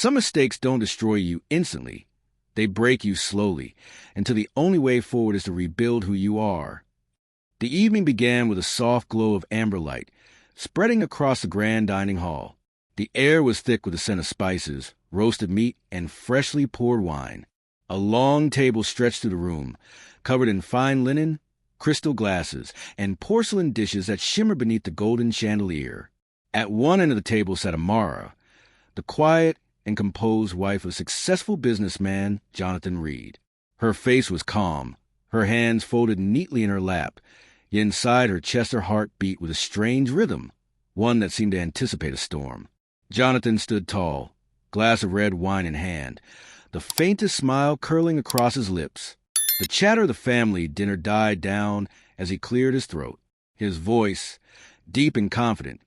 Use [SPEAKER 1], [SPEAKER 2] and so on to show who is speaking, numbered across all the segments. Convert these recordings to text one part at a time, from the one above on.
[SPEAKER 1] Some mistakes don't destroy you instantly. They break you slowly, until the only way forward is to rebuild who you are. The evening began with a soft glow of amber light, spreading across the grand dining hall. The air was thick with the scent of spices, roasted meat, and freshly poured wine. A long table stretched through the room, covered in fine linen, crystal glasses, and porcelain dishes that shimmered beneath the golden chandelier. At one end of the table sat Amara, the quiet and composed wife of successful businessman Jonathan Reed. Her face was calm, her hands folded neatly in her lap, yet inside her chest her heart beat with a strange rhythm, one that seemed to anticipate a storm. Jonathan stood tall, glass of red wine in hand, the faintest smile curling across his lips. The chatter of the family dinner died down as he cleared his throat. His voice, deep and confident,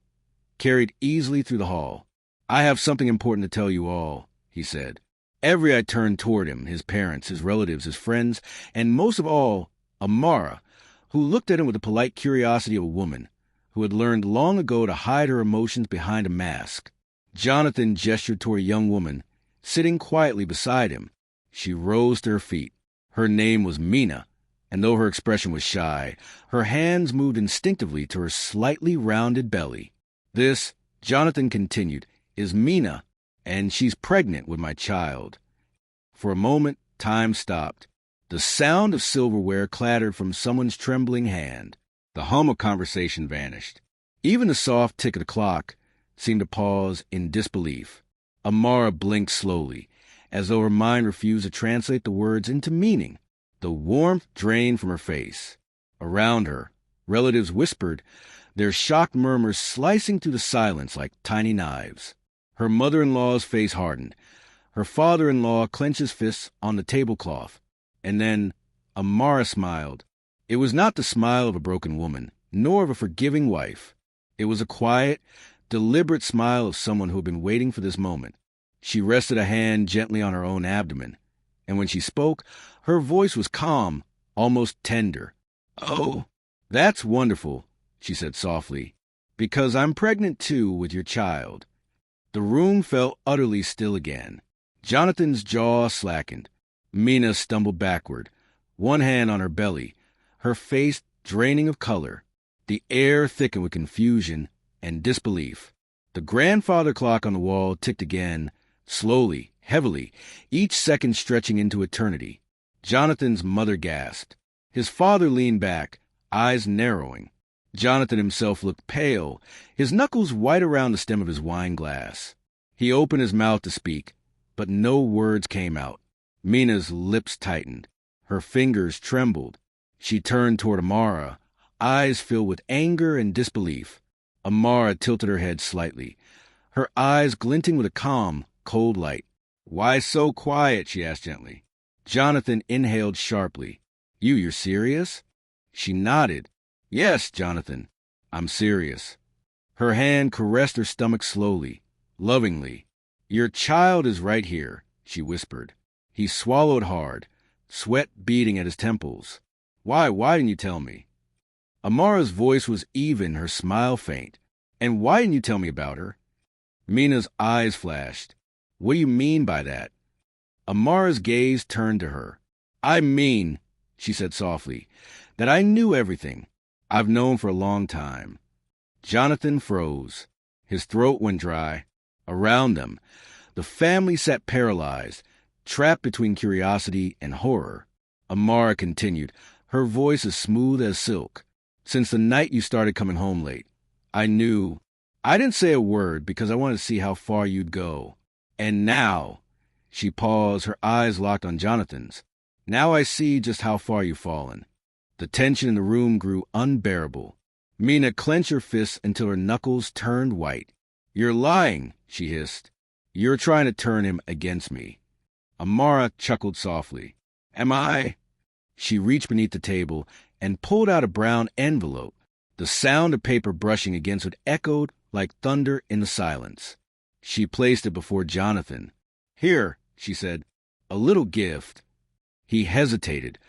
[SPEAKER 1] carried easily through the hall. "I have something important to tell you all," he said. Every eye turned toward him, his parents, his relatives, his friends, and most of all, Amara, who looked at him with the polite curiosity of a woman who had learned long ago to hide her emotions behind a mask. Jonathan gestured toward a young woman sitting quietly beside him. She rose to her feet. Her name was Mina, and though her expression was shy, her hands moved instinctively to her slightly rounded belly. "This," Jonathan continued, "is Mina, and she's pregnant with my child." For a moment, time stopped. The sound of silverware clattered from someone's trembling hand. The hum of conversation vanished. Even the soft tick of the clock seemed to pause in disbelief. Amara blinked slowly, as though her mind refused to translate the words into meaning. The warmth drained from her face. Around her, relatives whispered, their shocked murmurs slicing through the silence like tiny knives. Her mother-in-law's face hardened. Her father-in-law clenched his fists on the tablecloth. And then Amara smiled. It was not the smile of a broken woman, nor of a forgiving wife. It was a quiet, deliberate smile of someone who had been waiting for this moment. She rested a hand gently on her own abdomen, and when she spoke, her voice was calm, almost tender. "Oh, that's wonderful," she said softly, "because I'm pregnant too with your child." The room felt utterly still again. Jonathan's jaw slackened. Mina stumbled backward, one hand on her belly, her face draining of color. The air thickened with confusion and disbelief. The grandfather clock on the wall ticked again, slowly, heavily, each second stretching into eternity. Jonathan's mother gasped. His father leaned back, eyes narrowing. Jonathan himself looked pale, his knuckles white around the stem of his wine glass. He opened his mouth to speak, but no words came out. Mina's lips tightened. Her fingers trembled. She turned toward Amara, eyes filled with anger and disbelief. Amara tilted her head slightly, her eyes glinting with a calm, cold light. "Why so quiet?" she asked gently. Jonathan inhaled sharply. You're serious?" She nodded. "Yes, Jonathan, I'm serious." Her hand caressed her stomach slowly, lovingly. "Your child is right here," she whispered. He swallowed hard, sweat beading at his temples. Why didn't you tell me?" Amara's voice was even, her smile faint. "And why didn't you tell me about her?" Mina's eyes flashed. "What do you mean by that?" Amara's gaze turned to her. "I mean," she said softly, "that I knew everything. I've known for a long time." Jonathan froze. His throat went dry. Around them, the family sat paralyzed, trapped between curiosity and horror. Amara continued, her voice as smooth as silk. "Since the night you started coming home late, I knew. I didn't say a word because I wanted to see how far you'd go. And now," she paused, her eyes locked on Jonathan's, "now I see just how far you've fallen." The tension in the room grew unbearable. Mina clenched her fists until her knuckles turned white. "You're lying," she hissed. "You're trying to turn him against me." Amara chuckled softly. "Am I?" She reached beneath the table and pulled out a brown envelope. The sound of paper brushing against it echoed like thunder in the silence. She placed it before Jonathan. "Here," she said, "a little gift." He hesitated,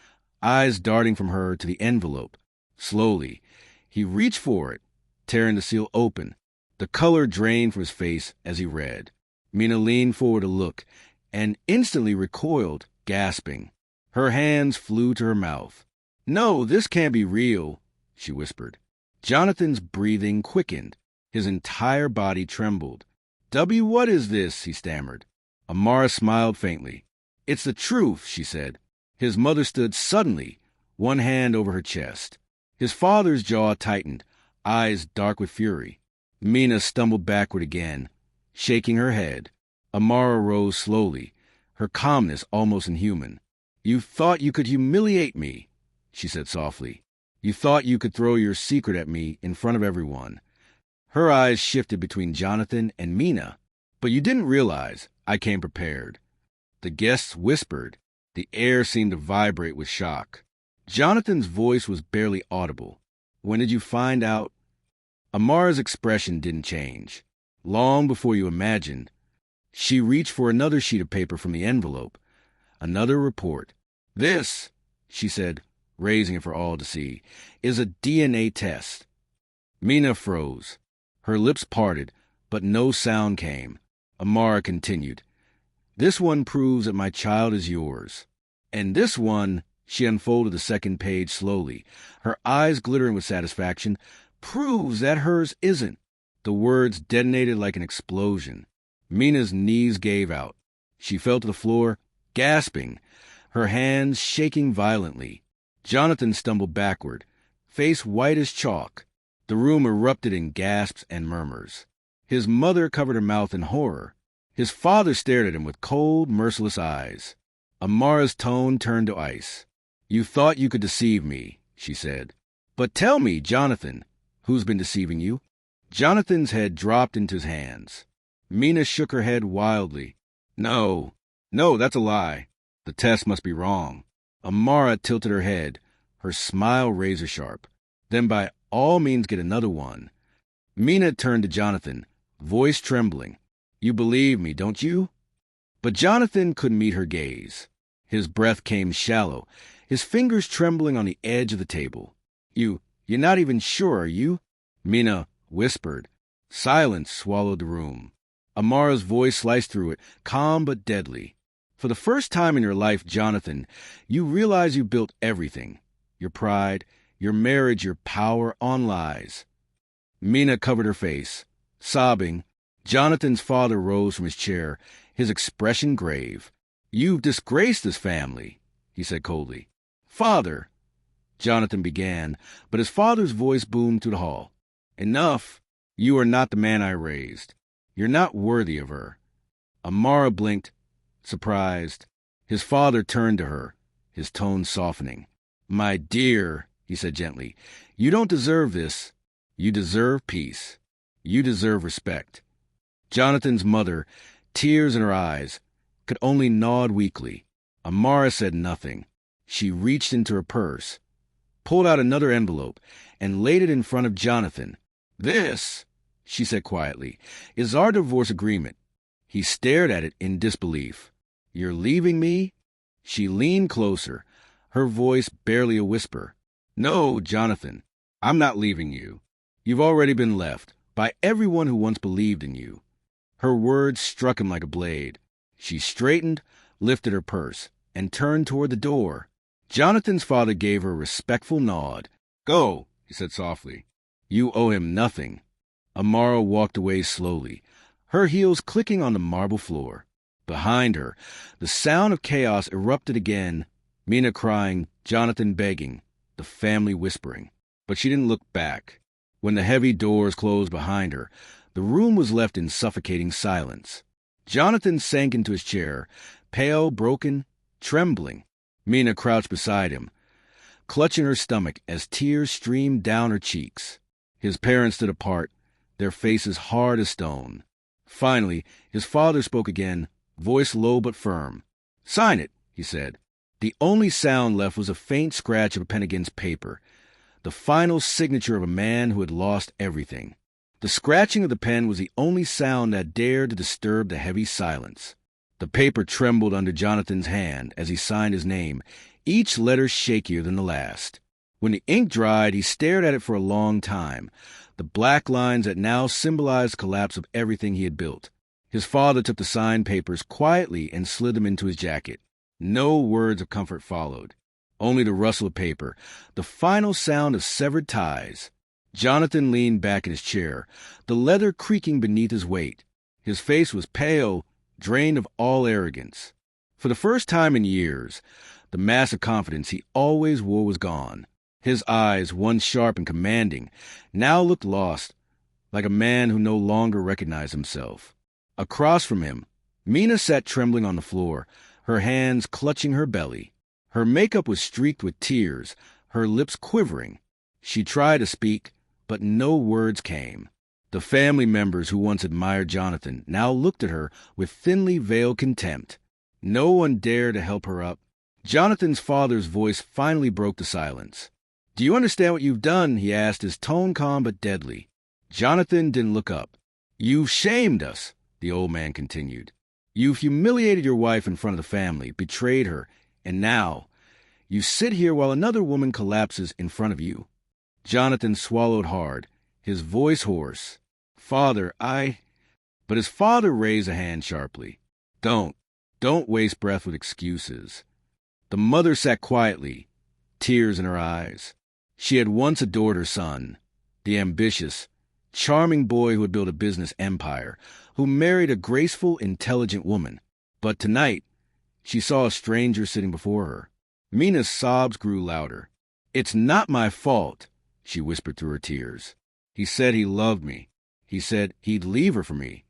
[SPEAKER 1] eyes darting from her to the envelope. Slowly, he reached for it, tearing the seal open. The color drained from his face as he read. Mina leaned forward to look and instantly recoiled, gasping. Her hands flew to her mouth. "No, this can't be real," she whispered. Jonathan's breathing quickened. His entire body trembled. "W, what is this?" he stammered. Amara smiled faintly. "It's the truth," she said. His mother stood suddenly, one hand over her chest. His father's jaw tightened, eyes dark with fury. Mina stumbled backward again, shaking her head. Amara rose slowly, her calmness almost inhuman. "You thought you could humiliate me," she said softly. "You thought you could throw your secret at me in front of everyone." Her eyes shifted between Jonathan and Mina. "But you didn't realize I came prepared." The guests whispered. The air seemed to vibrate with shock. Jonathan's voice was barely audible. "When did you find out?" Amara's expression didn't change. Long before you imagined. She reached for another sheet of paper from the envelope. Another report. "This," she said, raising it for all to see, "is a DNA test." Mina froze. Her lips parted, but no sound came. Amara continued. "This one proves that my child is yours. And this one," she unfolded the second page slowly, her eyes glittering with satisfaction, "proves that hers isn't." The words detonated like an explosion. Mina's knees gave out. She fell to the floor, gasping, her hands shaking violently. Jonathan stumbled backward, face white as chalk. The room erupted in gasps and murmurs. His mother covered her mouth in horror. His father stared at him with cold, merciless eyes. Amara's tone turned to ice. "You thought you could deceive me," she said. "But tell me, Jonathan, who's been deceiving you?" Jonathan's head dropped into his hands. Mina shook her head wildly. No, that's a lie. The test must be wrong." Amara tilted her head, her smile razor-sharp. "Then by all means get another one." Mina turned to Jonathan, voice trembling. "You believe me, don't you?" But Jonathan couldn't meet her gaze. His breath came shallow, his fingers trembling on the edge of the table. You're not even sure, are you?" Mina whispered. Silence swallowed the room. Amara's voice sliced through it, calm but deadly. "For the first time in your life, Jonathan, you realize you built everything. Your pride, your marriage, your power on lies." Mina covered her face. Sobbing, Jonathan's father rose from his chair, his expression grave. "You've disgraced this family," he said coldly. "Father," Jonathan began, but his father's voice boomed through the hall. "Enough. You are not the man I raised. You're not worthy of her." Amara blinked, surprised. His father turned to her, his tone softening. "My dear," he said gently, "you don't deserve this. You deserve peace. You deserve respect." Jonathan's mother, tears in her eyes, could only nod weakly. Amara said nothing. She reached into her purse, pulled out another envelope, and laid it in front of Jonathan. "This," she said quietly, "is our divorce agreement." He stared at it in disbelief. "You're leaving me?" She leaned closer, her voice barely a whisper. "No, Jonathan, I'm not leaving you. You've already been left by everyone who once believed in you." Her words struck him like a blade. She straightened, lifted her purse, and turned toward the door. Jonathan's father gave her a respectful nod. "Go," he said softly. "You owe him nothing." Amara walked away slowly, her heels clicking on the marble floor. Behind her, the sound of chaos erupted again, Mina crying, Jonathan begging, the family whispering. But she didn't look back. When the heavy doors closed behind her, the room was left in suffocating silence. Jonathan sank into his chair, pale, broken, trembling. Mina crouched beside him, clutching her stomach as tears streamed down her cheeks. His parents stood apart, their faces hard as stone. Finally, his father spoke again, voice low but firm. "Sign it," he said. The only sound left was a faint scratch of a pen against paper, the final signature of a man who had lost everything. The scratching of the pen was the only sound that dared to disturb the heavy silence. The paper trembled under Jonathan's hand as he signed his name, each letter shakier than the last. When the ink dried, he stared at it for a long time, the black lines that now symbolized the collapse of everything he had built. His father took the signed papers quietly and slid them into his jacket. No words of comfort followed, only the rustle of paper, the final sound of severed ties. Jonathan leaned back in his chair, the leather creaking beneath his weight. His face was pale, drained of all arrogance. For the first time in years, the mask of confidence he always wore was gone. His eyes, once sharp and commanding, now looked lost, like a man who no longer recognized himself. Across from him, Mina sat trembling on the floor, her hands clutching her belly. Her makeup was streaked with tears, her lips quivering. She tried to speak, but no words came. The family members who once admired Jonathan now looked at her with thinly veiled contempt. No one dared to help her up. Jonathan's father's voice finally broke the silence. "Do you understand what you've done?" he asked, his tone calm but deadly. Jonathan didn't look up. "You've shamed us," the old man continued. "You've humiliated your wife in front of the family, betrayed her, and now you sit here while another woman collapses in front of you." Jonathan swallowed hard, his voice hoarse. "Father, But his father raised a hand sharply. Don't waste breath with excuses." The mother sat quietly, tears in her eyes. She had once adored her son, the ambitious, charming boy who had built a business empire, who married a graceful, intelligent woman. But tonight, she saw a stranger sitting before her. Mina's sobs grew louder. "It's not my fault," she whispered through her tears. "He said he loved me. He said he'd leave her for me."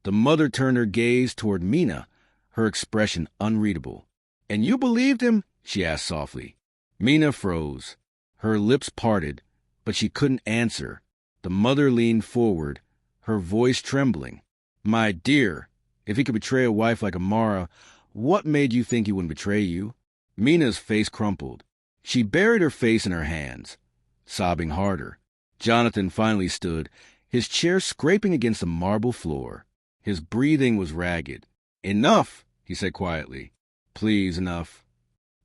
[SPEAKER 1] The mother turned her gaze toward Mina, her expression unreadable. "And you believed him?" she asked softly. Mina froze. Her lips parted, but she couldn't answer. The mother leaned forward, her voice trembling. "My dear, if he could betray a wife like Amara, what made you think he wouldn't betray you?" Mina's face crumpled. She buried her face in her hands, sobbing harder. Jonathan finally stood, his chair scraping against the marble floor. His breathing was ragged. "Enough," he said quietly. "Please, enough."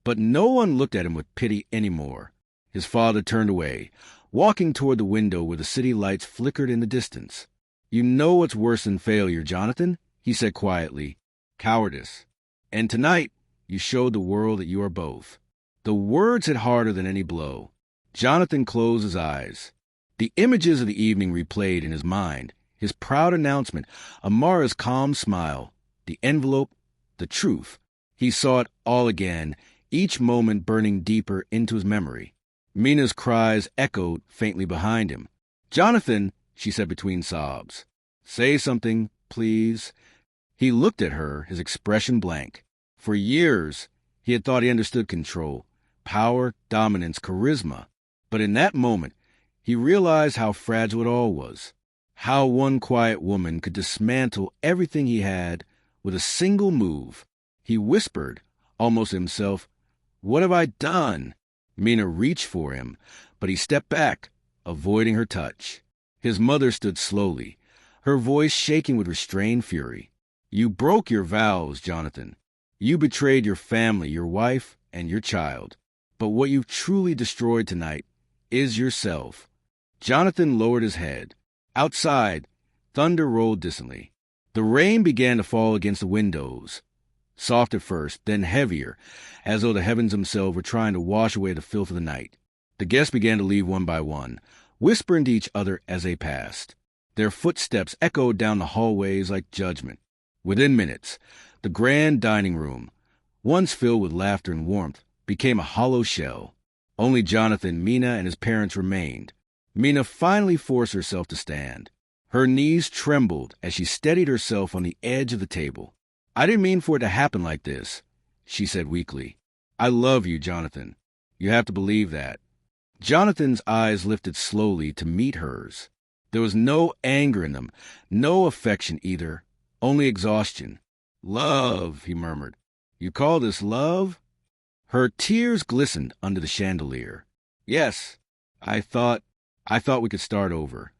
[SPEAKER 1] But no one looked at him with pity anymore. His father turned away, walking toward the window where the city lights flickered in the distance. "You know what's worse than failure, Jonathan," he said quietly. "Cowardice. And tonight, you showed the world that you are both." The words hit harder than any blow. Jonathan closed his eyes. The images of the evening replayed in his mind, his proud announcement, Amara's calm smile, the envelope, the truth. He saw it all again, each moment burning deeper into his memory. Mina's cries echoed faintly behind him. "Jonathan," she said between sobs. "Say something, please." He looked at her, his expression blank. For years, he had thought he understood control, power, dominance, charisma. But in that moment, he realized how fragile it all was. How one quiet woman could dismantle everything he had with a single move. He whispered, almost to himself, "What have I done?" Mina reached for him, but he stepped back, avoiding her touch. His mother stood slowly, her voice shaking with restrained fury. "You broke your vows, Jonathan. You betrayed your family, your wife, and your child. But what you've truly destroyed tonight is yourself." Jonathan lowered his head. Outside, thunder rolled distantly. The rain began to fall against the windows, soft at first, then heavier, as though the heavens themselves were trying to wash away the filth of the night. The guests began to leave one by one, whispering to each other as they passed. Their footsteps echoed down the hallways like judgment. Within minutes, the grand dining room, once filled with laughter and warmth, became a hollow shell. Only Jonathan, Mina, and his parents remained. Mina finally forced herself to stand. Her knees trembled as she steadied herself on the edge of the table. "I didn't mean for it to happen like this," she said weakly. "I love you, Jonathan. You have to believe that." Jonathan's eyes lifted slowly to meet hers. There was no anger in them, no affection either, only exhaustion. "Love," he murmured. "You call this love?" Her tears glistened under the chandelier. "Yes, I thought we could start over."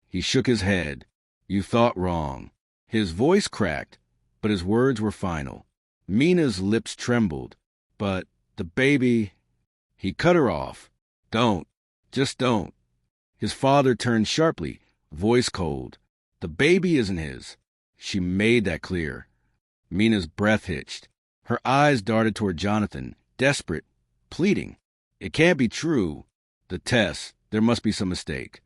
[SPEAKER 1] He shook his head. "You thought wrong." His voice cracked, but his words were final. Mina's lips trembled. "But the baby—" He cut her off. "Don't. Just don't." His father turned sharply, voice cold. "The baby isn't his. She made that clear. Mina's breath hitched. Her eyes darted toward Jonathan, desperate, pleading. It can't be true. The test. There must be some mistake.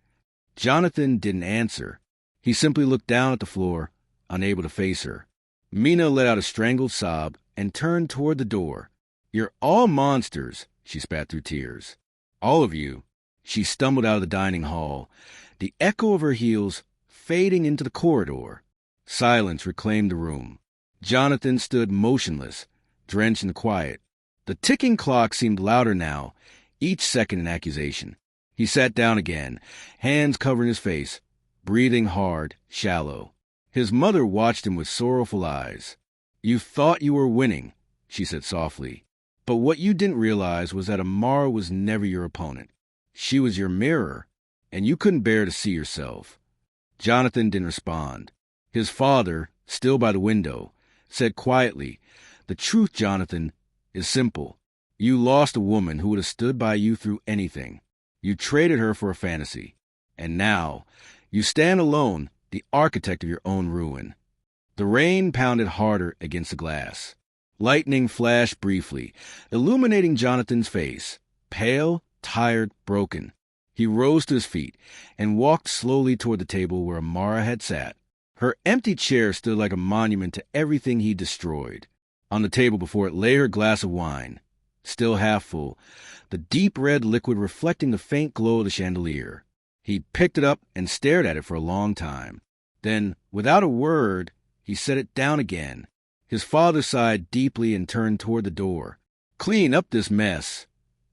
[SPEAKER 1] Jonathan didn't answer. He simply looked down at the floor, unable to face her. Mina let out a strangled sob and turned toward the door. You're all monsters, she spat through tears. All of you. She stumbled out of the dining hall, the echo of her heels fading into the corridor. Silence reclaimed the room. Jonathan stood motionless, drenched in the quiet. The ticking clock seemed louder now, each second an accusation. He sat down again, hands covering his face, breathing hard, shallow. His mother watched him with sorrowful eyes. You thought you were winning, she said softly. But what you didn't realize was that Amara was never your opponent. She was your mirror, and you couldn't bear to see yourself. Jonathan didn't respond. His father, still by the window, said quietly, The truth, Jonathan, is simple. You lost a woman who would have stood by you through anything. You traded her for a fantasy. And now, you stand alone, the architect of your own ruin. The rain pounded harder against the glass. Lightning flashed briefly, illuminating Jonathan's face, pale, tired, broken. He rose to his feet and walked slowly toward the table where Amara had sat. Her empty chair stood like a monument to everything he destroyed. On the table before it lay her glass of wine, still half full, the deep red liquid reflecting the faint glow of the chandelier. He picked it up and stared at it for a long time. Then, without a word, he set it down again. His father sighed deeply and turned toward the door. Clean up this mess,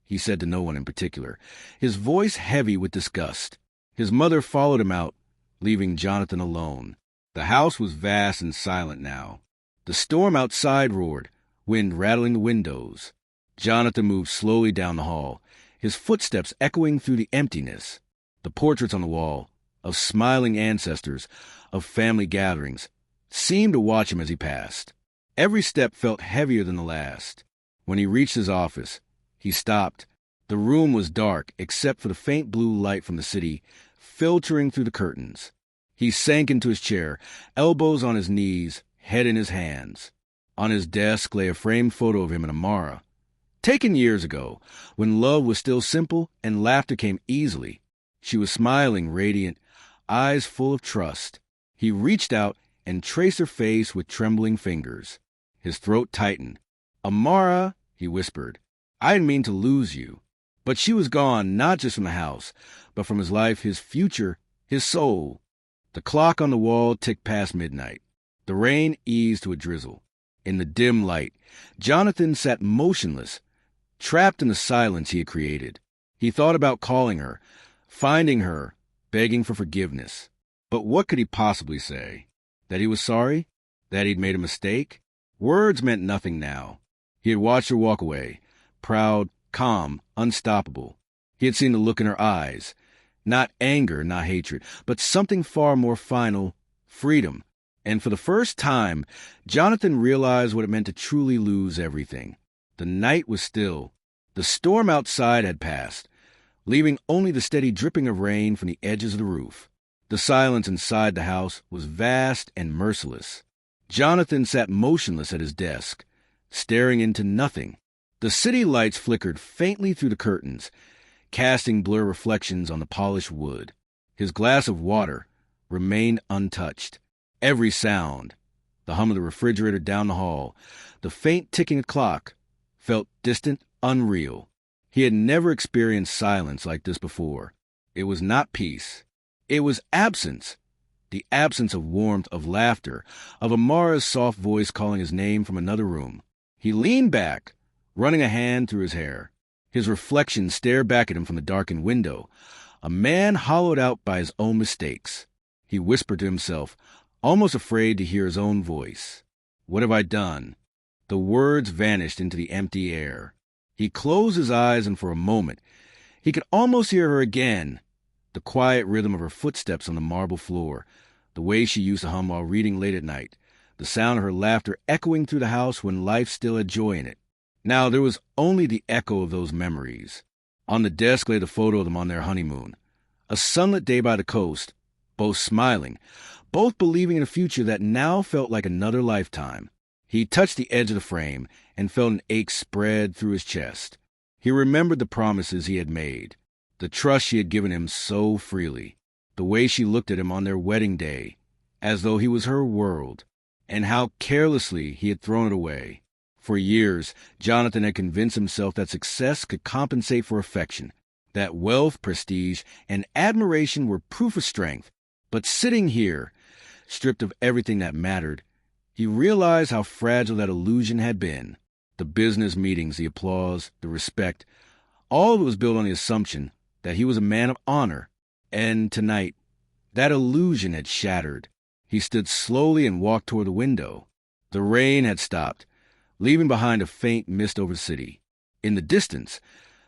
[SPEAKER 1] he said to no one in particular, his voice heavy with disgust. His mother followed him out, leaving Jonathan alone. The house was vast and silent now. The storm outside roared, wind rattling the windows. Jonathan moved slowly down the hall, his footsteps echoing through the emptiness. The portraits on the wall, of smiling ancestors, of family gatherings, seemed to watch him as he passed. Every step felt heavier than the last. When he reached his office, he stopped. The room was dark, except for the faint blue light from the city filtering through the curtains. He sank into his chair, elbows on his knees, head in his hands. On his desk lay a framed photo of him and Amara, taken years ago, when love was still simple and laughter came easily. She was smiling, radiant, eyes full of trust. He reached out and traced her face with trembling fingers. His throat tightened. Amara, he whispered, I didn't mean to lose you. But she was gone, not just from the house, but from his life, his future, his soul. The clock on the wall ticked past midnight. The rain eased to a drizzle. In the dim light, Jonathan sat motionless, trapped in the silence he had created. He thought about calling her, finding her, begging for forgiveness. But what could he possibly say? That he was sorry? That he'd made a mistake? Words meant nothing now. He had watched her walk away, proud, calm, unstoppable. He had seen the look in her eyes. Not anger, not hatred, but something far more final, freedom. And for the first time, Jonathan realized what it meant to truly lose everything. The night was still. The storm outside had passed, leaving only the steady dripping of rain from the edges of the roof. The silence inside the house was vast and merciless. Jonathan sat motionless at his desk, staring into nothing. The city lights flickered faintly through the curtains, casting blur reflections on the polished wood. His glass of water remained untouched. Every sound, the hum of the refrigerator down the hall, the faint ticking of the clock, felt distant, unreal. He had never experienced silence like this before. It was not peace. It was absence. The absence of warmth, of laughter, of Amara's soft voice calling his name from another room. He leaned back, running a hand through his hair. His reflection stared back at him from the darkened window, a man hollowed out by his own mistakes. He whispered to himself, almost afraid to hear his own voice. What have I done? The words vanished into the empty air. He closed his eyes, and for a moment, he could almost hear her again. The quiet rhythm of her footsteps on the marble floor, the way she used to hum while reading late at night, the sound of her laughter echoing through the house when life still had joy in it. Now there was only the echo of those memories. On the desk lay the photo of them on their honeymoon. A sunlit day by the coast, both smiling, both believing in a future that now felt like another lifetime. He touched the edge of the frame and felt an ache spread through his chest. He remembered the promises he had made, the trust she had given him so freely, the way she looked at him on their wedding day, as though he was her world, and how carelessly he had thrown it away. For years, Jonathan had convinced himself that success could compensate for affection, that wealth, prestige, and admiration were proof of strength. But sitting here, stripped of everything that mattered, he realized how fragile that illusion had been. The business meetings, the applause, the respect, all of it was built on the assumption that he was a man of honor. And tonight, that illusion had shattered. He stood slowly and walked toward the window. The rain had stopped, leaving behind a faint mist over the city. In the distance,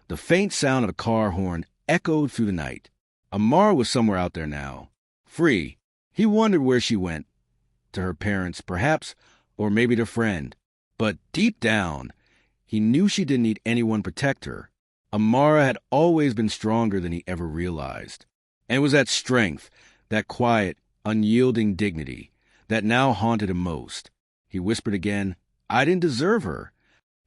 [SPEAKER 1] the faint sound of a car horn echoed through the night. Amara was somewhere out there now, free. He wondered where she went. To her parents, perhaps, or maybe to a friend. But deep down, he knew she didn't need anyone to protect her. Amara had always been stronger than he ever realized. And it was that strength, that quiet, unyielding dignity, that now haunted him most. He whispered again, "I didn't deserve her."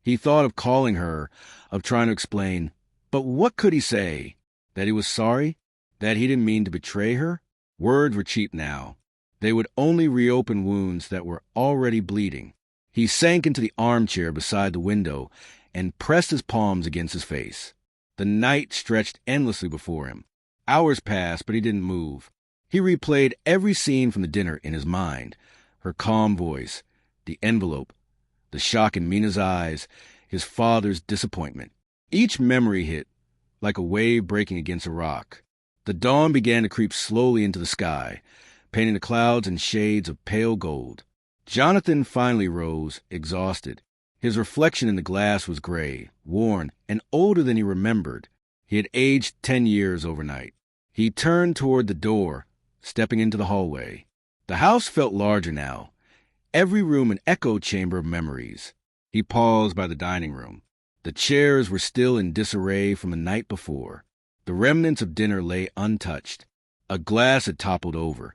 [SPEAKER 1] He thought of calling her, of trying to explain. But what could he say? That he was sorry? That he didn't mean to betray her? Words were cheap now. They would only reopen wounds that were already bleeding. He sank into the armchair beside the window and pressed his palms against his face. The night stretched endlessly before him. Hours passed, but he didn't move. He replayed every scene from the dinner in his mind. Her calm voice, the envelope, the shock in Mina's eyes, his father's disappointment. Each memory hit like a wave breaking against a rock. The dawn began to creep slowly into the sky, painting the clouds in shades of pale gold. Jonathan finally rose, exhausted. His reflection in the glass was gray, worn, and older than he remembered. He had aged 10 years overnight. He turned toward the door, stepping into the hallway. The house felt larger now, every room an echo chamber of memories. He paused by the dining room. The chairs were still in disarray from the night before. The remnants of dinner lay untouched. A glass had toppled over.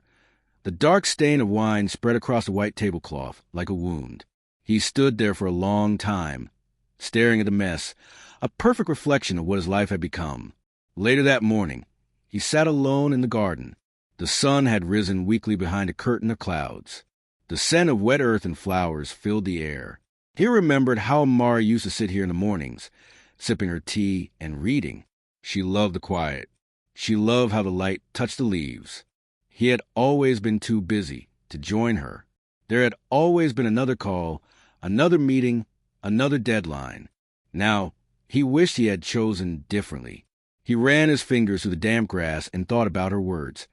[SPEAKER 1] The dark stain of wine spread across the white tablecloth like a wound. He stood there for a long time, staring at the mess, a perfect reflection of what his life had become. Later that morning, he sat alone in the garden. The sun had risen weakly behind a curtain of clouds. The scent of wet earth and flowers filled the air. He remembered how Amara used to sit here in the mornings, sipping her tea and reading. She loved the quiet. She loved how the light touched the leaves. He had always been too busy to join her. There had always been another call, another meeting, another deadline. Now, he wished he had chosen differently. He ran his fingers through the damp grass and thought about her words.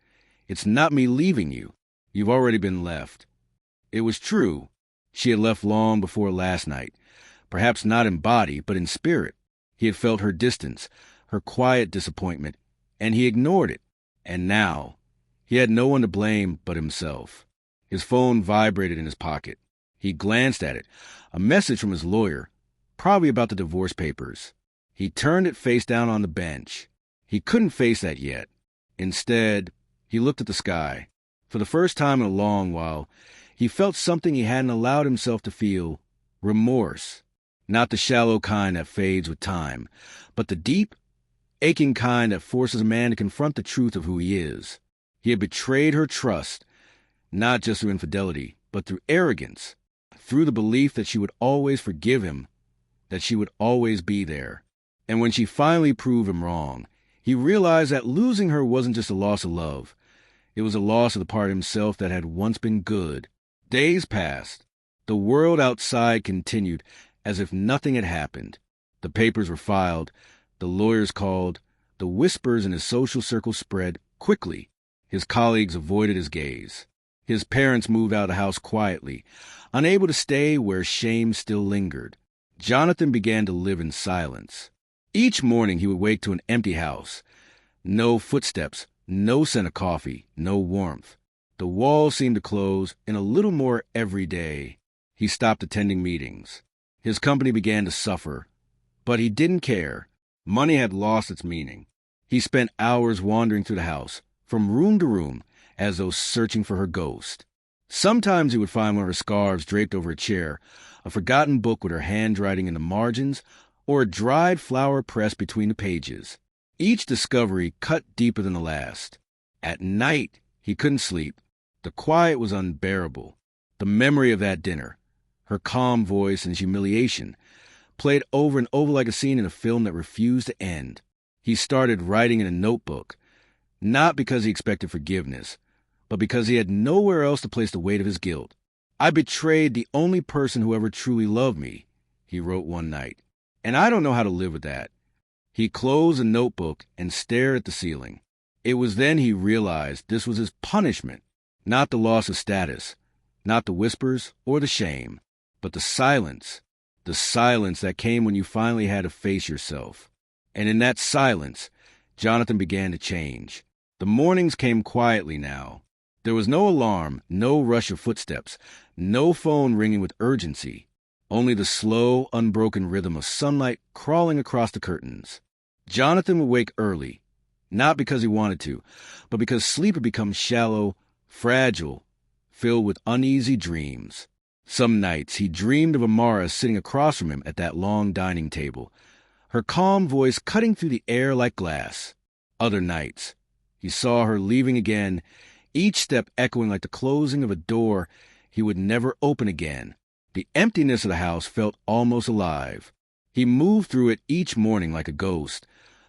[SPEAKER 1] "It's not me leaving you. You've already been left." It was true. She had left long before last night. Perhaps not in body, but in spirit. He had felt her distance, her quiet disappointment, and he ignored it. And now, he had no one to blame but himself. His phone vibrated in his pocket. He glanced at it. A message from his lawyer, probably about the divorce papers. He turned it face down on the bench. He couldn't face that yet. Instead, he looked at the sky. For the first time in a long while, he felt something he hadn't allowed himself to feel: remorse. Not the shallow kind that fades with time, but the deep, aching kind that forces a man to confront the truth of who he is. He had betrayed her trust, not just through infidelity, but through arrogance, through the belief that she would always forgive him, that she would always be there. And when she finally proved him wrong, he realized that losing her wasn't just a loss of love. It was a loss of the part of himself that had once been good. Days passed. The world outside continued as if nothing had happened. The papers were filed. The lawyers called. The whispers in his social circle spread quickly. His colleagues avoided his gaze. His parents moved out of the house quietly, unable to stay where shame still lingered. Jonathan began to live in silence. Each morning he would wake to an empty house. No footsteps, no scent of coffee, no warmth. The walls seemed to close in a little more every day. He stopped attending meetings. His company began to suffer, but he didn't care. Money had lost its meaning. He spent hours wandering through the house, from room to room, as though searching for her ghost. Sometimes he would find one of her scarves draped over a chair, a forgotten book with her handwriting in the margins, or a dried flower pressed between the pages. Each discovery cut deeper than the last. At night, he couldn't sleep. The quiet was unbearable. The memory of that dinner, her calm voice and humiliation, played over and over like a scene in a film that refused to end. He started writing in a notebook, not because he expected forgiveness, but because he had nowhere else to place the weight of his guilt. "I betrayed the only person who ever truly loved me," he wrote one night, "and I don't know how to live with that." He closed the notebook and stared at the ceiling. It was then he realized this was his punishment, not the loss of status, not the whispers or the shame, but the silence that came when you finally had to face yourself. And in that silence, Jonathan began to change. The mornings came quietly now. There was no alarm, no rush of footsteps, no phone ringing with urgency, only the slow, unbroken rhythm of sunlight crawling across the curtains. Jonathan would wake early, not because he wanted to, but because sleep had become shallow, fragile, filled with uneasy dreams. Some nights he dreamed of Amara sitting across from him at that long dining table, her calm voice cutting through the air like glass. Other nights he saw her leaving again, each step echoing like the closing of a door he would never open again. The emptiness of the house felt almost alive. He moved through it each morning like a ghost,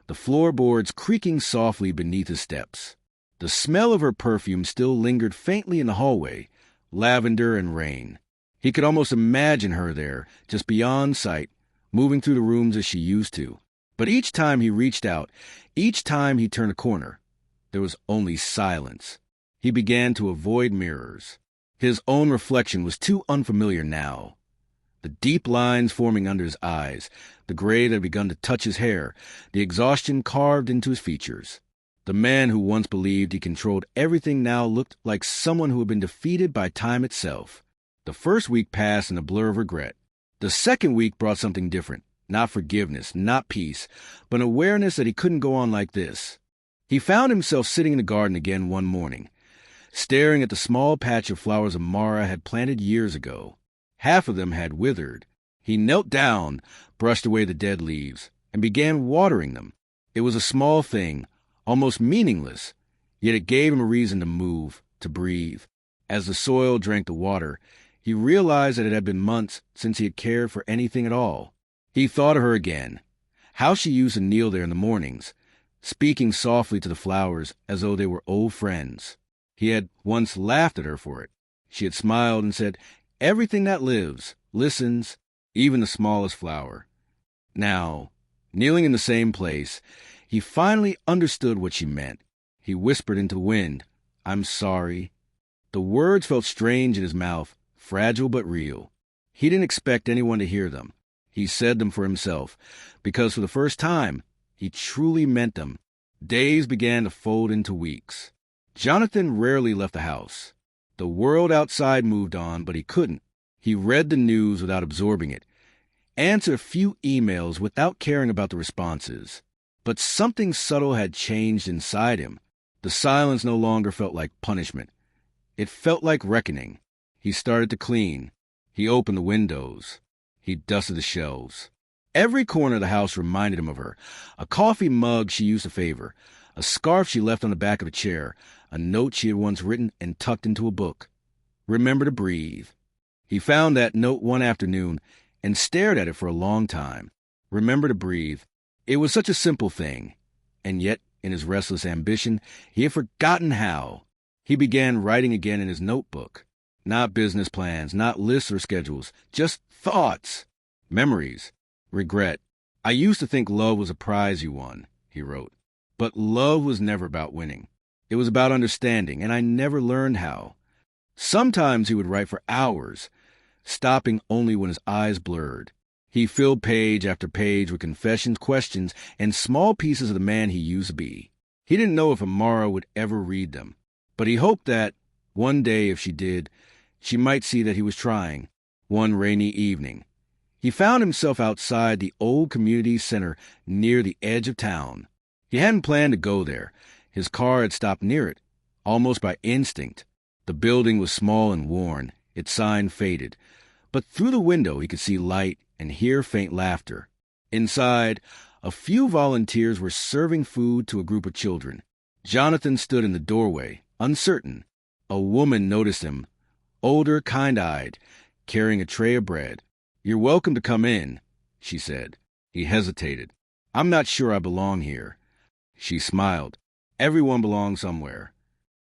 [SPEAKER 1] the floorboards creaking softly beneath his steps. The smell of her perfume still lingered faintly in the hallway, lavender and rain. He could almost imagine her there, just beyond sight, moving through the rooms as she used to. But each time he reached out, each time he turned a corner, there was only silence. He began to avoid mirrors. His own reflection was too unfamiliar now. The deep lines forming under his eyes, the gray that had begun to touch his hair, the exhaustion carved into his features. The man who once believed he controlled everything now looked like someone who had been defeated by time itself. The first week passed in a blur of regret. The second week brought something different. Not forgiveness, not peace, but an awareness that he couldn't go on like this. He found himself sitting in the garden again one morning, staring at the small patch of flowers Amara had planted years ago. Half of them had withered. He knelt down, brushed away the dead leaves, and began watering them. It was a small thing, almost meaningless, yet it gave him a reason to move, to breathe. As the soil drank the water, he realized that it had been months since he had cared for anything at all. He thought of her again, how she used to kneel there in the mornings, speaking softly to the flowers as though they were old friends. He had once laughed at her for it. She had smiled and said, "Everything that lives, listens, even the smallest flower." Now, kneeling in the same place, he finally understood what she meant. He whispered into the wind, "I'm sorry." The words felt strange in his mouth, fragile but real. He didn't expect anyone to hear them. He said them for himself, because for the first time, he truly meant them. Days began to fold into weeks. Jonathan rarely left the house. The world outside moved on, but he couldn't. He read the news without absorbing it, answered a few emails without caring about the responses. But something subtle had changed inside him. The silence no longer felt like punishment. It felt like reckoning. He started to clean. He opened the windows. He dusted the shelves. Every corner of the house reminded him of her. A coffee mug she used to favor, a scarf she left on the back of a chair, a note she had once written and tucked into a book. "Remember to breathe." He found that note one afternoon and stared at it for a long time. Remember to breathe. It was such a simple thing, and yet, in his restless ambition, he had forgotten how. He began writing again in his notebook. Not business plans, not lists or schedules, just thoughts, memories, regret. "I used to think love was a prize you won," he wrote. "But love was never about winning. It was about understanding, and I never learned how." Sometimes he would write for hours, stopping only when his eyes blurred. He filled page after page with confessions, questions, and small pieces of the man he used to be. He didn't know if Amara would ever read them, but he hoped that, one day if she did, she might see that he was trying. One rainy evening, he found himself outside the old community center near the edge of town. He hadn't planned to go there. His car had stopped near it, almost by instinct. The building was small and worn, its sign faded, but through the window he could see light and hear faint laughter. Inside, a few volunteers were serving food to a group of children. Jonathan stood in the doorway, uncertain. A woman noticed him, older, kind-eyed, carrying a tray of bread. "You're welcome to come in," she said. He hesitated. "I'm not sure I belong here." She smiled. "Everyone belongs somewhere."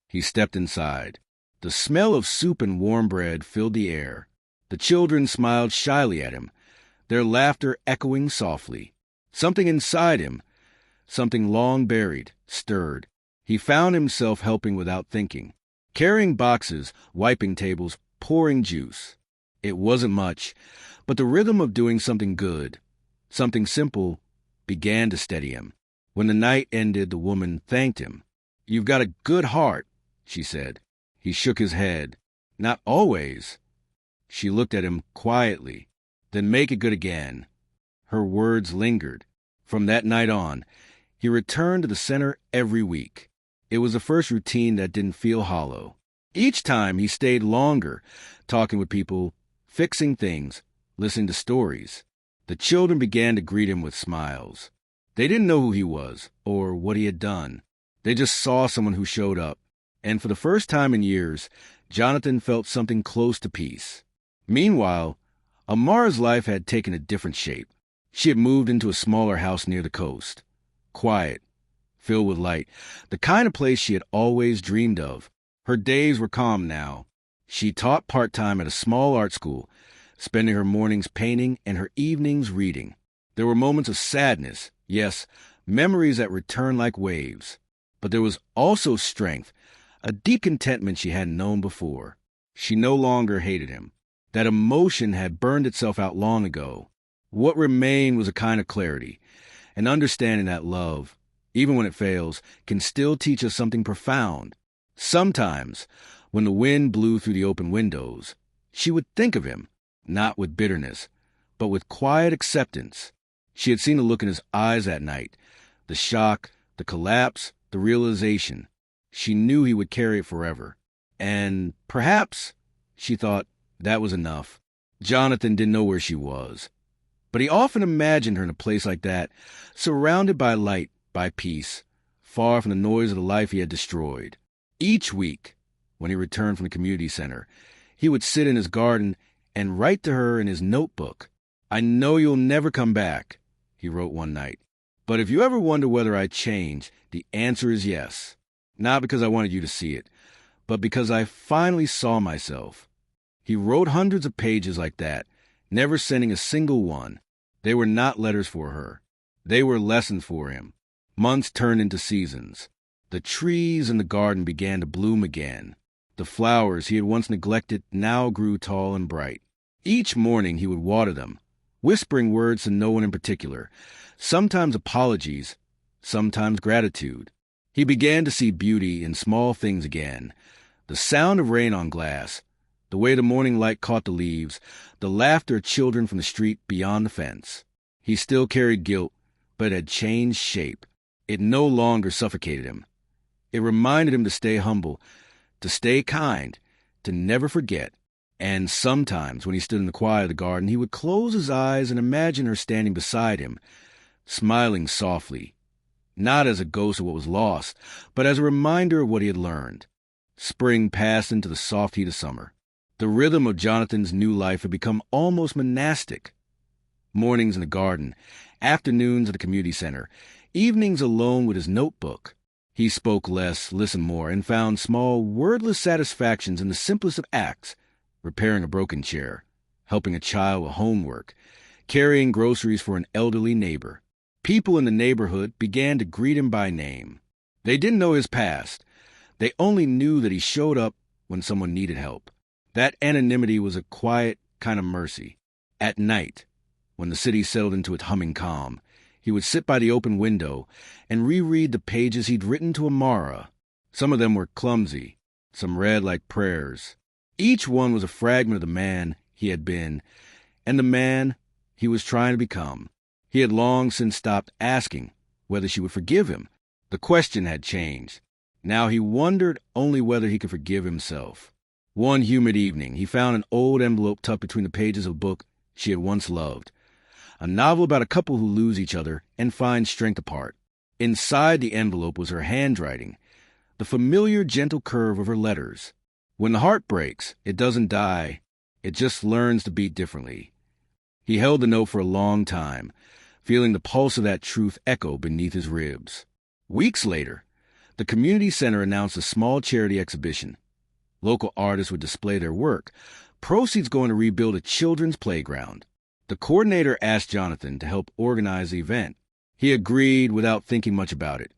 [SPEAKER 1] He stepped inside. The smell of soup and warm bread filled the air. The children smiled shyly at him, their laughter echoing softly. Something inside him, something long buried, stirred. He found himself helping without thinking, carrying boxes, wiping tables, pouring juice. It wasn't much, but the rhythm of doing something good, something simple, began to steady him. When the night ended, the woman thanked him. "You've got a good heart," she said. He shook his head. "Not always." She looked at him quietly. "Then make it good again." Her words lingered. From that night on, he returned to the center every week. It was the first routine that didn't feel hollow. Each time he stayed longer, talking with people, fixing things, listening to stories. The children began to greet him with smiles. They didn't know who he was or what he had done. They just saw someone who showed up. And for the first time in years, Jonathan felt something close to peace. Meanwhile, Amara's life had taken a different shape. She had moved into a smaller house near the coast. Quiet, filled with light, the kind of place she had always dreamed of. Her days were calm now. She taught part-time at a small art school, spending her mornings painting and her evenings reading. There were moments of sadness, yes, memories that returned like waves. But there was also strength, a deep contentment she hadn't known before. She no longer hated him. That emotion had burned itself out long ago. What remained was a kind of clarity, an understanding that love, even when it fails, can still teach us something profound. Sometimes, when the wind blew through the open windows, she would think of him, not with bitterness, but with quiet acceptance. She had seen the look in his eyes that night, the shock, the collapse, the realization. She knew he would carry it forever. And perhaps, she thought, that was enough. Jonathan didn't know where she was, but he often imagined her in a place like that, surrounded by light, by peace, far from the noise of the life he had destroyed. Each week, when he returned from the community center, he would sit in his garden and write to her in his notebook. "I know you'll never come back," he wrote one night. "But if you ever wonder whether I changed, the answer is yes. Not because I wanted you to see it, but because I finally saw myself." He wrote hundreds of pages like that, never sending a single one. They were not letters for her. They were lessons for him. Months turned into seasons. The trees in the garden began to bloom again. The flowers he had once neglected now grew tall and bright. Each morning he would water them, whispering words to no one in particular, sometimes apologies, sometimes gratitude. He began to see beauty in small things again. The sound of rain on glass, the way the morning light caught the leaves, the laughter of children from the street beyond the fence. He still carried guilt, but it had changed shape. It no longer suffocated him. It reminded him to stay humble, to stay kind, to never forget. And sometimes, when he stood in the quiet of the garden, he would close his eyes and imagine her standing beside him, smiling softly, not as a ghost of what was lost, but as a reminder of what he had learned. Spring passed into the soft heat of summer. The rhythm of Jonathan's new life had become almost monastic. Mornings in the garden, afternoons at the community center, evenings alone with his notebook. He spoke less, listened more, and found small, wordless satisfactions in the simplest of acts: repairing a broken chair, helping a child with homework, carrying groceries for an elderly neighbor. People in the neighborhood began to greet him by name. They didn't know his past. They only knew that he showed up when someone needed help. That anonymity was a quiet kind of mercy. At night, when the city settled into its humming calm, he would sit by the open window and reread the pages he'd written to Amara. Some of them were clumsy, some read like prayers. Each one was a fragment of the man he had been and the man he was trying to become. He had long since stopped asking whether she would forgive him. The question had changed. Now he wondered only whether he could forgive himself. One humid evening, he found an old envelope tucked between the pages of a book she had once loved. A novel about a couple who lose each other and find strength apart. Inside the envelope was her handwriting, the familiar gentle curve of her letters. When the heart breaks, it doesn't die. It just learns to beat differently. He held the note for a long time, feeling the pulse of that truth echo beneath his ribs. Weeks later, the community center announced a small charity exhibition. Local artists would display their work, proceeds going to rebuild a children's playground. The coordinator asked Jonathan to help organize the event. He agreed without thinking much about it,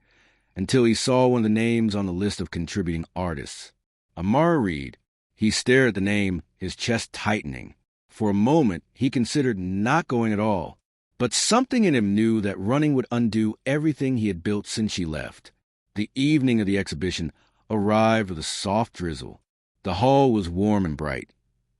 [SPEAKER 1] until he saw one of the names on the list of contributing artists. Amara Reed. He stared at the name, his chest tightening. For a moment, he considered not going at all. But something in him knew that running would undo everything he had built since she left. The evening of the exhibition arrived with a soft drizzle. The hall was warm and bright,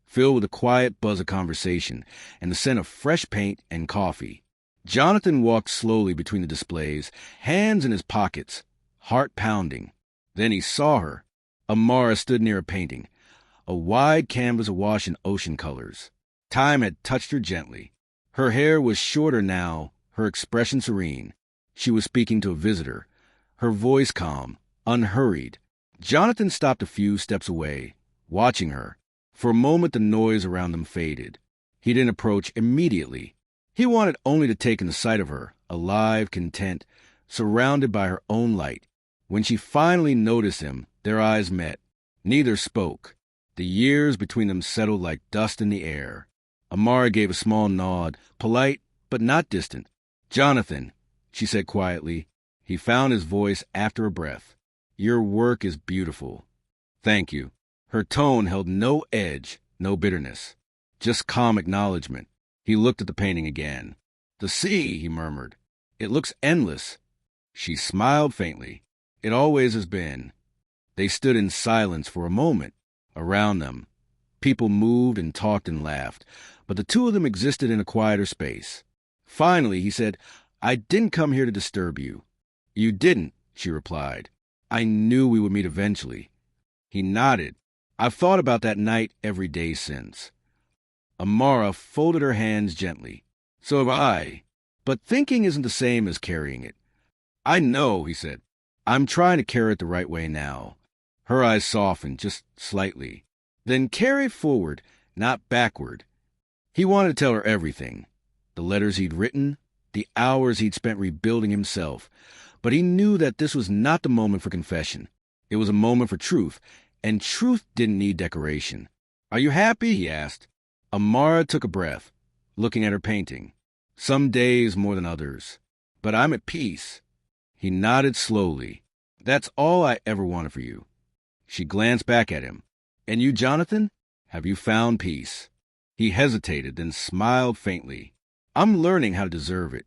[SPEAKER 1] filled with a quiet buzz of conversation and the scent of fresh paint and coffee. Jonathan walked slowly between the displays, hands in his pockets, heart pounding. Then he saw her. Amara stood near a painting, a wide canvas awash in ocean colors. Time had touched her gently. Her hair was shorter now, her expression serene. She was speaking to a visitor, her voice calm, unhurried. Jonathan stopped a few steps away, watching her. For a moment the noise around them faded. He didn't approach immediately. He wanted only to take in the sight of her, alive, content, surrounded by her own light. When she finally noticed him, their eyes met. Neither spoke. The years between them settled like dust in the air. Amara gave a small nod, polite but not distant. "Jonathan," she said quietly. He found his voice after a breath. "Your work is beautiful." "Thank you." Her tone held no edge, no bitterness, just calm acknowledgement. He looked at the painting again. "The sea," he murmured. "It looks endless." She smiled faintly. "It always has been." They stood in silence for a moment. Around them, people moved and talked and laughed, but the two of them existed in a quieter space. Finally, he said, "I didn't come here to disturb you." "You didn't," she replied. "I knew we would meet eventually." He nodded. "I've thought about that night every day since." Amara folded her hands gently. "So have I. But thinking isn't the same as carrying it." "I know," he said. "I'm trying to carry it the right way now." Her eyes softened just slightly. "Then carry forward, not backward." He wanted to tell her everything. The letters he'd written, the hours he'd spent rebuilding himself. But he knew that this was not the moment for confession. It was a moment for truth, and truth didn't need decoration. "Are you happy?" he asked. Amara took a breath, looking at her painting. "Some days more than others. But I'm at peace." He nodded slowly. "That's all I ever wanted for you." She glanced back at him. "And you, Jonathan? Have you found peace?" He hesitated, then smiled faintly. "I'm learning how to deserve it."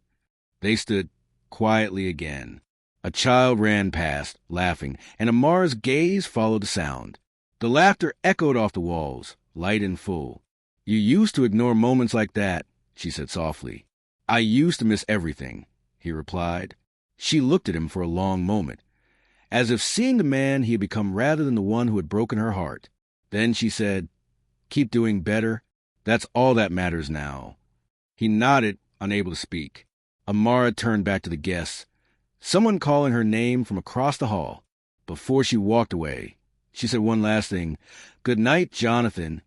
[SPEAKER 1] They stood quietly again. A child ran past, laughing, and Amara's gaze followed the sound. The laughter echoed off the walls, light and full. "You used to ignore moments like that," she said softly. "I used to miss everything," he replied. She looked at him for a long moment, as if seeing the man he had become rather than the one who had broken her heart. Then she said, "Keep doing better. That's all that matters now." He nodded, unable to speak. Amara turned back to the guests, someone calling her name from across the hall. Before she walked away, she said one last thing. "Good night, Jonathan."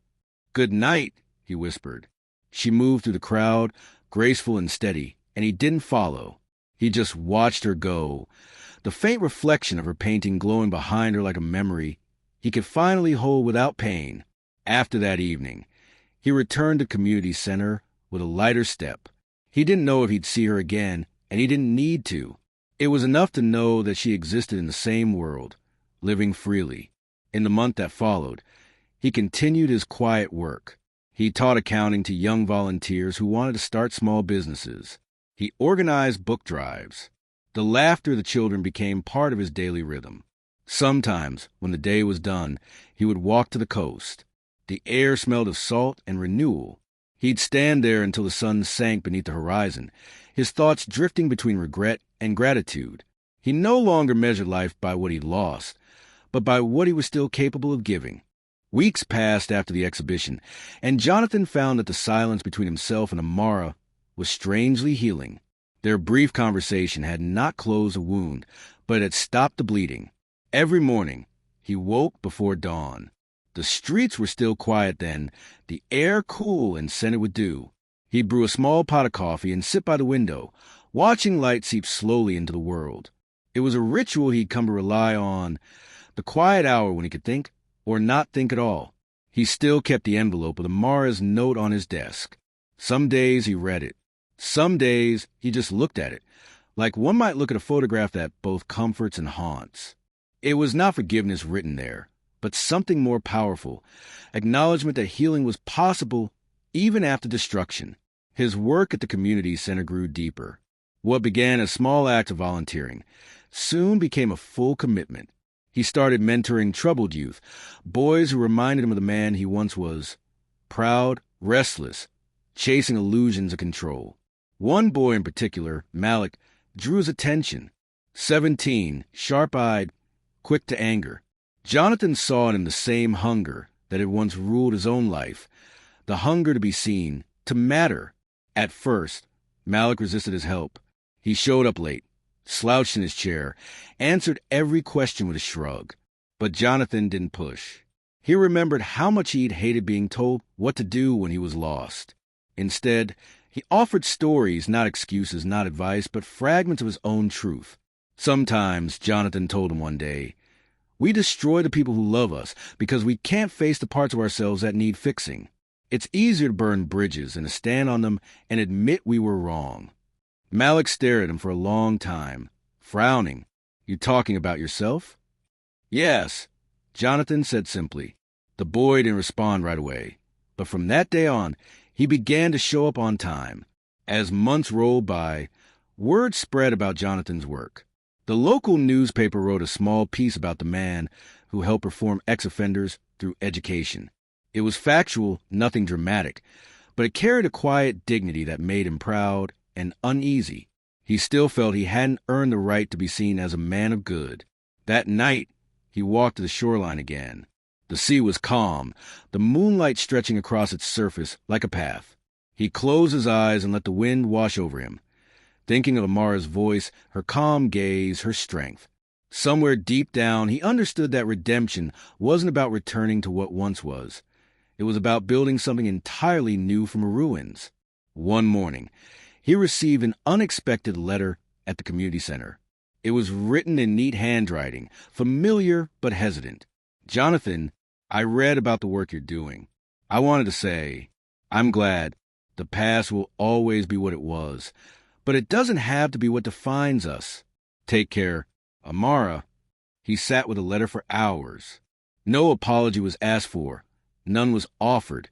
[SPEAKER 1] "Good night," he whispered. She moved through the crowd, graceful and steady, and he didn't follow. He just watched her go, the faint reflection of her painting glowing behind her like a memory he could finally hold without pain. After that evening, he returned to community center with a lighter step. He didn't know if he'd see her again, and he didn't need to. It was enough to know that she existed in the same world, living freely. In the month that followed, he continued his quiet work. He taught accounting to young volunteers who wanted to start small businesses. He organized book drives. The laughter of the children became part of his daily rhythm. Sometimes, when the day was done, he would walk to the coast. The air smelled of salt and renewal. He'd stand there until the sun sank beneath the horizon, his thoughts drifting between regret and gratitude. He no longer measured life by what he'd lost, but by what he was still capable of giving. Weeks passed after the exhibition, and Jonathan found that the silence between himself and Amara was strangely healing. Their brief conversation had not closed a wound, but it had stopped the bleeding. Every morning, he woke before dawn. The streets were still quiet then, the air cool and scented with dew. He'd brew a small pot of coffee and sit by the window, watching light seep slowly into the world. It was a ritual he'd come to rely on, the quiet hour when he could think or not think at all. He still kept the envelope with Amara's note on his desk. Some days he read it. Some days he just looked at it, like one might look at a photograph that both comforts and haunts. It was not forgiveness written there, but something more powerful, acknowledgement that healing was possible even after destruction. His work at the community center grew deeper. What began as small acts of volunteering soon became a full commitment. He started mentoring troubled youth, boys who reminded him of the man he once was, proud, restless, chasing illusions of control. One boy in particular, Malik, drew his attention. 17, sharp-eyed, quick to anger. Jonathan saw in him the same hunger that had once ruled his own life, the hunger to be seen, to matter. At first, Malik resisted his help. He showed up late, slouched in his chair, answered every question with a shrug. But Jonathan didn't push. He remembered how much he'd hated being told what to do when he was lost. Instead, he offered stories, not excuses, not advice, but fragments of his own truth. Sometimes, Jonathan told him one day, we destroy the people who love us because we can't face the parts of ourselves that need fixing. It's easier to burn bridges than to stand on them and admit we were wrong. Malik stared at him for a long time, frowning. You talking about yourself? Yes, Jonathan said simply. The boy didn't respond right away, but from that day on, he began to show up on time. As months rolled by, word spread about Jonathan's work. The local newspaper wrote a small piece about the man who helped reform ex-offenders through education. It was factual, nothing dramatic, but it carried a quiet dignity that made him proud and uneasy. He still felt he hadn't earned the right to be seen as a man of good. That night, he walked to the shoreline again. The sea was calm, the moonlight stretching across its surface like a path. He closed his eyes and let the wind wash over him, thinking of Amara's voice, her calm gaze, her strength. Somewhere deep down, he understood that redemption wasn't about returning to what once was. It was about building something entirely new from ruins. One morning, he received an unexpected letter at the community center. It was written in neat handwriting, familiar but hesitant. Jonathan, I read about the work you're doing. I wanted to say, I'm glad. The past will always be what it was, but it doesn't have to be what defines us. Take care. Amara. He sat with the letter for hours. No apology was asked for. None was offered.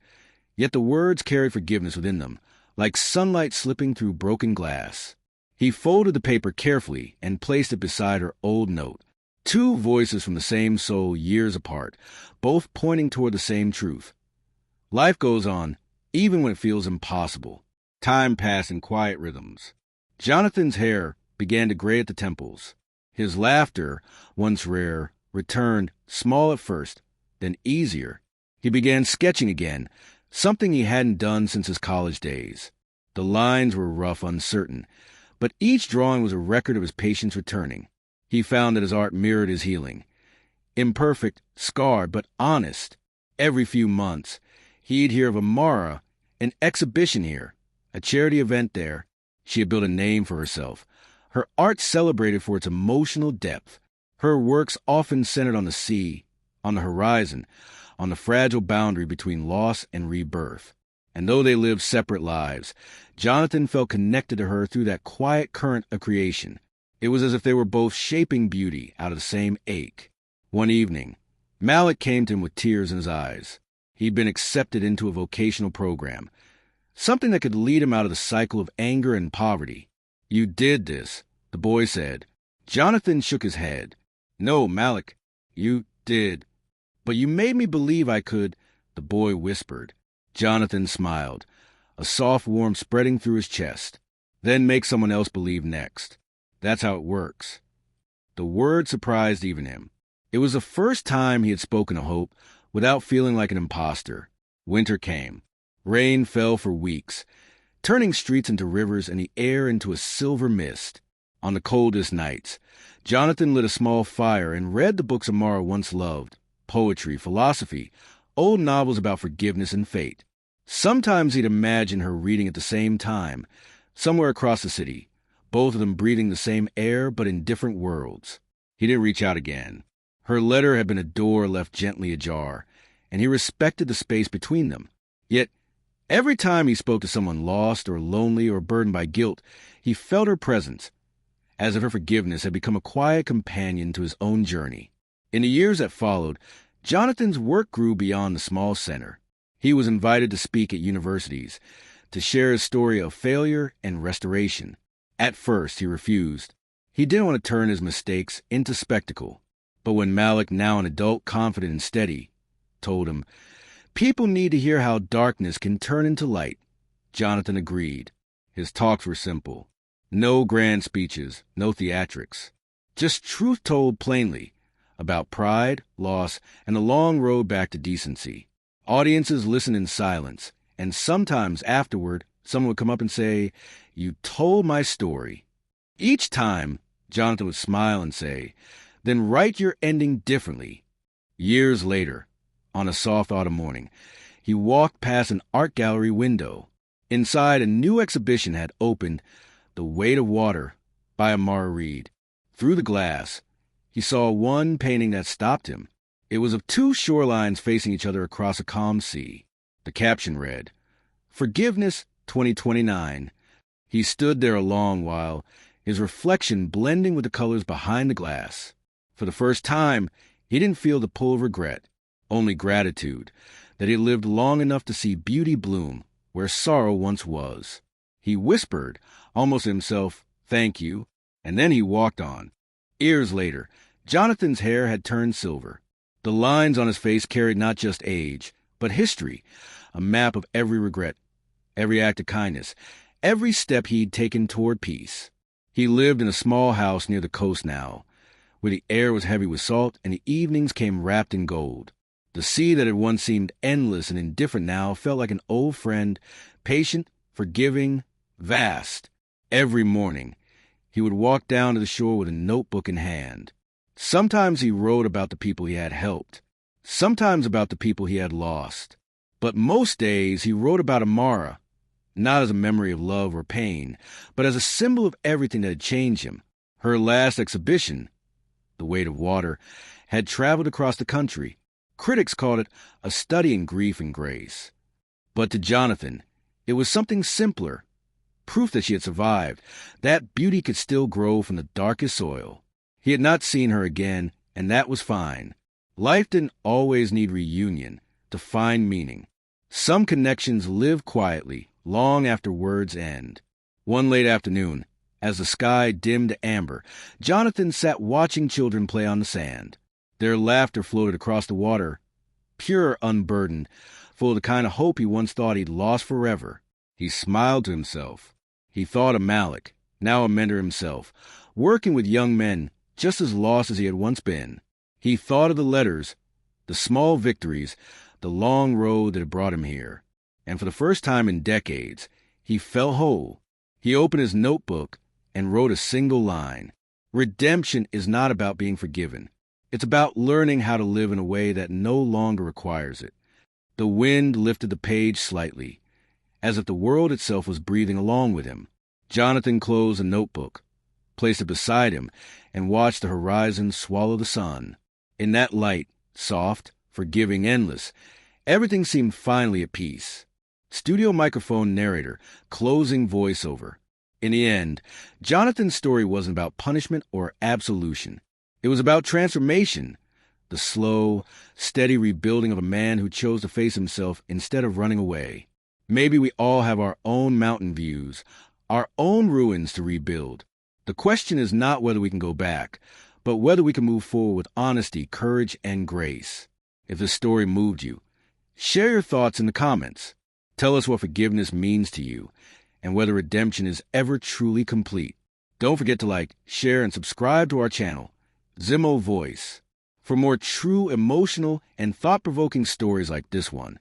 [SPEAKER 1] Yet the words carried forgiveness within them, like sunlight slipping through broken glass. He folded the paper carefully and placed it beside her old note. Two voices from the same soul years apart, both pointing toward the same truth. Life goes on, even when it feels impossible. Time passed in quiet rhythms. Jonathan's hair began to gray at the temples. His laughter, once rare, returned, small at first, then easier. He began sketching again, something he hadn't done since his college days. The lines were rough, uncertain, but each drawing was a record of his patience returning. He found that his art mirrored his healing. Imperfect, scarred, but honest. Every few months, he'd hear of Amara, an exhibition here, a charity event there. She had built a name for herself. Her art celebrated for its emotional depth. Her works often centered on the sea, on the horizon, on the fragile boundary between loss and rebirth. And though they lived separate lives, Jonathan felt connected to her through that quiet current of creation. It was as if they were both shaping beauty out of the same ache. One evening, Malik came to him with tears in his eyes. He'd been accepted into a vocational program, something that could lead him out of the cycle of anger and poverty. You did this, the boy said. Jonathan shook his head. No, Malik, you did. But you made me believe I could, the boy whispered. Jonathan smiled, a soft warmth spreading through his chest. Then make someone else believe next. That's how it works. The word surprised even him. It was the first time he had spoken of hope without feeling like an imposter. Winter came. Rain fell for weeks, turning streets into rivers and the air into a silver mist. On the coldest nights, Jonathan lit a small fire and read the books Amara once loved: poetry, philosophy, old novels about forgiveness and fate. Sometimes he'd imagine her reading at the same time, somewhere across the city, both of them breathing the same air but in different worlds. He didn't reach out again. Her letter had been a door left gently ajar, and he respected the space between them. Yet, every time he spoke to someone lost or lonely or burdened by guilt, he felt her presence, as if her forgiveness had become a quiet companion to his own journey. In the years that followed, Jonathan's work grew beyond the small center. He was invited to speak at universities, to share his story of failure and restoration. At first, he refused. He didn't want to turn his mistakes into spectacle. But when Malik, now an adult, confident and steady, told him, "People need to hear how darkness can turn into light," Jonathan agreed. His talks were simple. No grand speeches, no theatrics. Just truth told plainly about pride, loss, and the long road back to decency. Audiences listened in silence, and sometimes afterward, someone would come up and say, "You told my story." Each time, Jonathan would smile and say, "Then write your ending differently." Years later, on a soft autumn morning, he walked past an art gallery window. Inside, a new exhibition had opened, The Weight of Water by Amara Reed. Through the glass, he saw one painting that stopped him. It was of two shorelines facing each other across a calm sea. The caption read, "Forgiveness 2029. He stood there a long while, his reflection blending with the colors behind the glass. For the first time, he didn't feel the pull of regret, only gratitude that he lived long enough to see beauty bloom where sorrow once was. He whispered, almost to himself, "Thank you," and then he walked on. Years later, Jonathan's hair had turned silver. The lines on his face carried not just age, but history, a map of every regret, every act of kindness, every step he'd taken toward peace. He lived in a small house near the coast now, where the air was heavy with salt and the evenings came wrapped in gold. The sea that had once seemed endless and indifferent now felt like an old friend, patient, forgiving, vast. Every morning, he would walk down to the shore with a notebook in hand. Sometimes he wrote about the people he had helped, sometimes about the people he had lost. But most days he wrote about Amara, not as a memory of love or pain, but as a symbol of everything that had changed him. Her last exhibition, The Weight of Water, had traveled across the country. Critics called it a study in grief and grace. But to Jonathan, it was something simpler, proof that she had survived, that beauty could still grow from the darkest soil. He had not seen her again, and that was fine. Life didn't always need reunion to find meaning. Some connections live quietly, long after words end. One late afternoon, as the sky dimmed to amber, Jonathan sat watching children play on the sand. Their laughter floated across the water, pure, unburdened, full of the kind of hope he once thought he'd lost forever. He smiled to himself. He thought of Malik, now a mentor himself, working with young men just as lost as he had once been. He thought of the letters, the small victories, the long road that had brought him here. And for the first time in decades, he felt whole. He opened his notebook and wrote a single line. Redemption is not about being forgiven. It's about learning how to live in a way that no longer requires it. The wind lifted the page slightly, as if the world itself was breathing along with him. Jonathan closed the notebook, placed it beside him, and watched the horizon swallow the sun. In that light, soft, forgiving, endless, everything seemed finally at peace. Studio microphone narrator, closing voiceover. In the end, Jonathan's story wasn't about punishment or absolution. It was about transformation, the slow, steady rebuilding of a man who chose to face himself instead of running away. Maybe we all have our own mountain views, our own ruins to rebuild. The question is not whether we can go back, but whether we can move forward with honesty, courage, and grace. If this story moved you, share your thoughts in the comments. Tell us what forgiveness means to you, and whether redemption is ever truly complete. Don't forget to like, share, and subscribe to our channel, Zimo Voice, for more true emotional and thought-provoking stories like this one.